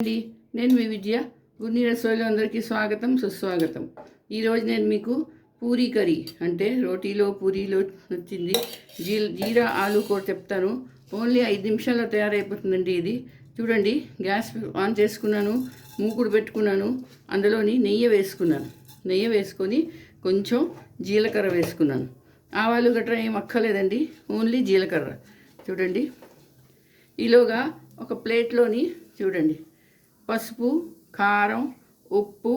అండి, నేను మీ విజయ. గున్ని రసోయిలో అందరికీ స్వాగతం, సుస్వాగతం. ఈరోజు నేను మీకు పూరీ కర్రీ అంటే రోటీలో పూరీలో వచ్చింది జీరా ఆలు కూర చెప్తాను. ఓన్లీ 5 నిమిషాల్లో తయారైపోతుందండి ఇది. చూడండి, గ్యాస్ ఆన్ చేసుకున్నాను, మూకుడు పెట్టుకున్నాను, అందులోని నెయ్యి వేసుకున్నాను. నెయ్యి వేసుకొని కొంచెం జీలకర్ర వేసుకున్నాను. ఆవాలు గట్రా ఏం అక్కర్లేదండి, ఓన్లీ జీలకర్ర. చూడండి, ఈలోగా ఒక ప్లేట్లోని చూడండి పసుపు, కారం, ఉప్పు,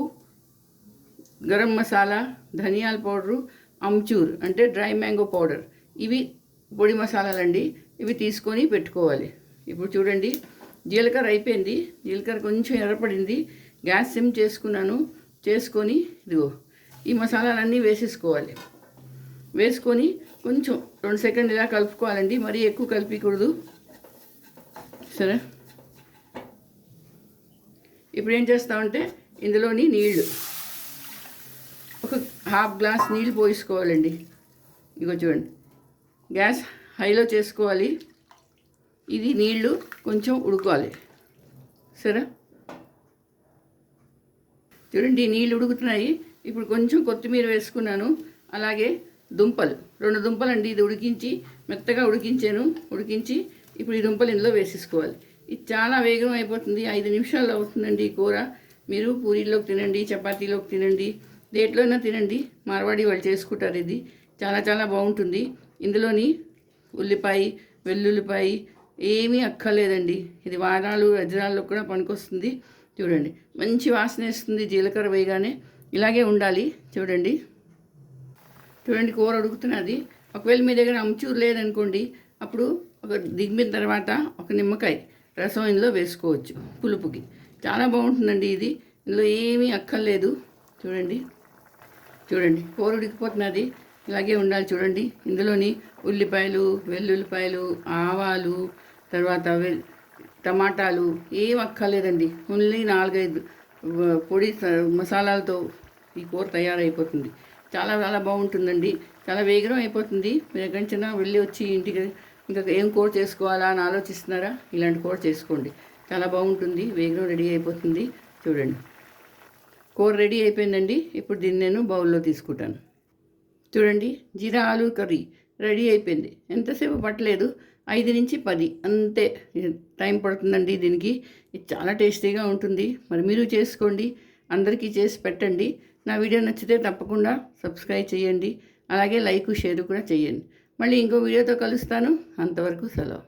గరం మసాలా, ధనియాల పౌడరు, అమ్చూర్ అంటే డ్రై మ్యాంగో పౌడర్, ఇవి పొడి మసాలాలండి. ఇవి తీసుకొని పెట్టుకోవాలి. ఇప్పుడు చూడండి, జీలకర్ర అయిపోయింది. జీలకర్ర కొంచెం ఎర్రపడింది. గ్యాస్ సిమ్ చేసుకున్నాను. చేసుకొని ఇదిగో ఈ మసాలాలన్నీ వేసేసుకోవాలి. వేసుకొని కొంచెం 2 సెకండ్లు ఇలా కలుపుకోవాలండి. మరీ ఎక్కువ కలిపకూడదు, సరే. ఇప్పుడు ఏం చేస్తామంటే ఇందులోని నీళ్లు ఒక ½ గ్లాస్ నీళ్ళు పోసుకోవాలండి. ఇగో చూడండి, గ్యాస్ హైలో చేసుకోవాలి. ఇది నీళ్లు కొంచెం ఉడకాలి, సరే. చూడండి, నీళ్ళు ఉడుకుతున్నాయి. ఇప్పుడు కొంచెం కొత్తిమీర వేసుకున్నాను. అలాగే దుంపలు 2 దుంపలండి. ఇది ఉడికించి మెత్తగా ఉడికించి ఇప్పుడు ఈ దుంపలు ఇందులో వేసేసుకోవాలి. ఇది చాలా వేగం అయిపోతుంది. 5 నిమిషాల్లో అవుతుందండి ఈ కూర. మీరు పూరీలోకి తినండి, చపాతీలోకి తినండి, దేంట్లోనైనా తినండి. మార్వాడి వాళ్ళు చేసుకుంటారు. ఇది చాలా చాలా బాగుంటుంది. ఇందులోని ఉల్లిపాయ, వెల్లుల్లిపాయ ఏమీ అక్కర్లేదండి. ఇది వారాలు వజ్రాల్లో కూడా పనికొస్తుంది. చూడండి, మంచి వాసన వేస్తుంది జీలకర్ర వేయగానే. ఇలాగే ఉండాలి. చూడండి, కూర ఉడుకుతున్నది. ఒకవేళ మీ దగ్గర అమ్చూరు లేదనుకోండి, అప్పుడు ఒక దిగిన తర్వాత ఒక నిమ్మకాయ రసం ఇందులో వేసుకోవచ్చు పులుపుకి. చాలా బాగుంటుందండి ఇది. ఇందులో ఏమీ అక్కర్లేదు. చూడండి, కూర ఉడికిపోతున్నది. ఇలాగే ఉండాలి. చూడండి, ఇందులోని ఉల్లిపాయలు, వెల్లుల్లిపాయలు, ఆవాలు, తర్వాత టమాటాలు ఏం అక్కర్లేదండి. ఓన్లీ 4-5 పొడి మసాలాలతో ఈ కూర తయారైపోతుంది. చాలా చాలా బాగుంటుందండి. చాలా వేగం అయిపోతుంది. మీరు ఎక్కడి నుంచైనా వెళ్ళి వచ్చి ఇంటికి ఇంకా ఏం కూర చేసుకోవాలా అని ఆలోచిస్తున్నారా? ఇలాంటి కూర చేసుకోండి, చాలా బాగుంటుంది. వేగం రెడీ అయిపోతుంది. చూడండి, కూర రెడీ అయిపోయిందండి. ఇప్పుడు దీన్ని నేను బౌల్లో తీసుకుంటాను. చూడండి, జీరా ఆలు కర్రీ రెడీ అయిపోయింది. ఎంతసేపు పట్టలేదు, 5 నుంచి 10 అంతే టైం పడుతుందండి దీనికి. ఇది చాలా టేస్టీగా ఉంటుంది. మరి మీరు చేసుకోండి, అందరికీ చేసి పెట్టండి. నా వీడియో నచ్చితే తప్పకుండా సబ్స్క్రైబ్ చేయండి. అలాగే లైక్, షేర్ కూడా చేయండి. మళ్ళీ ఇంకో వీడియోతో కలుస్తాను. అంతవరకు సెలవు.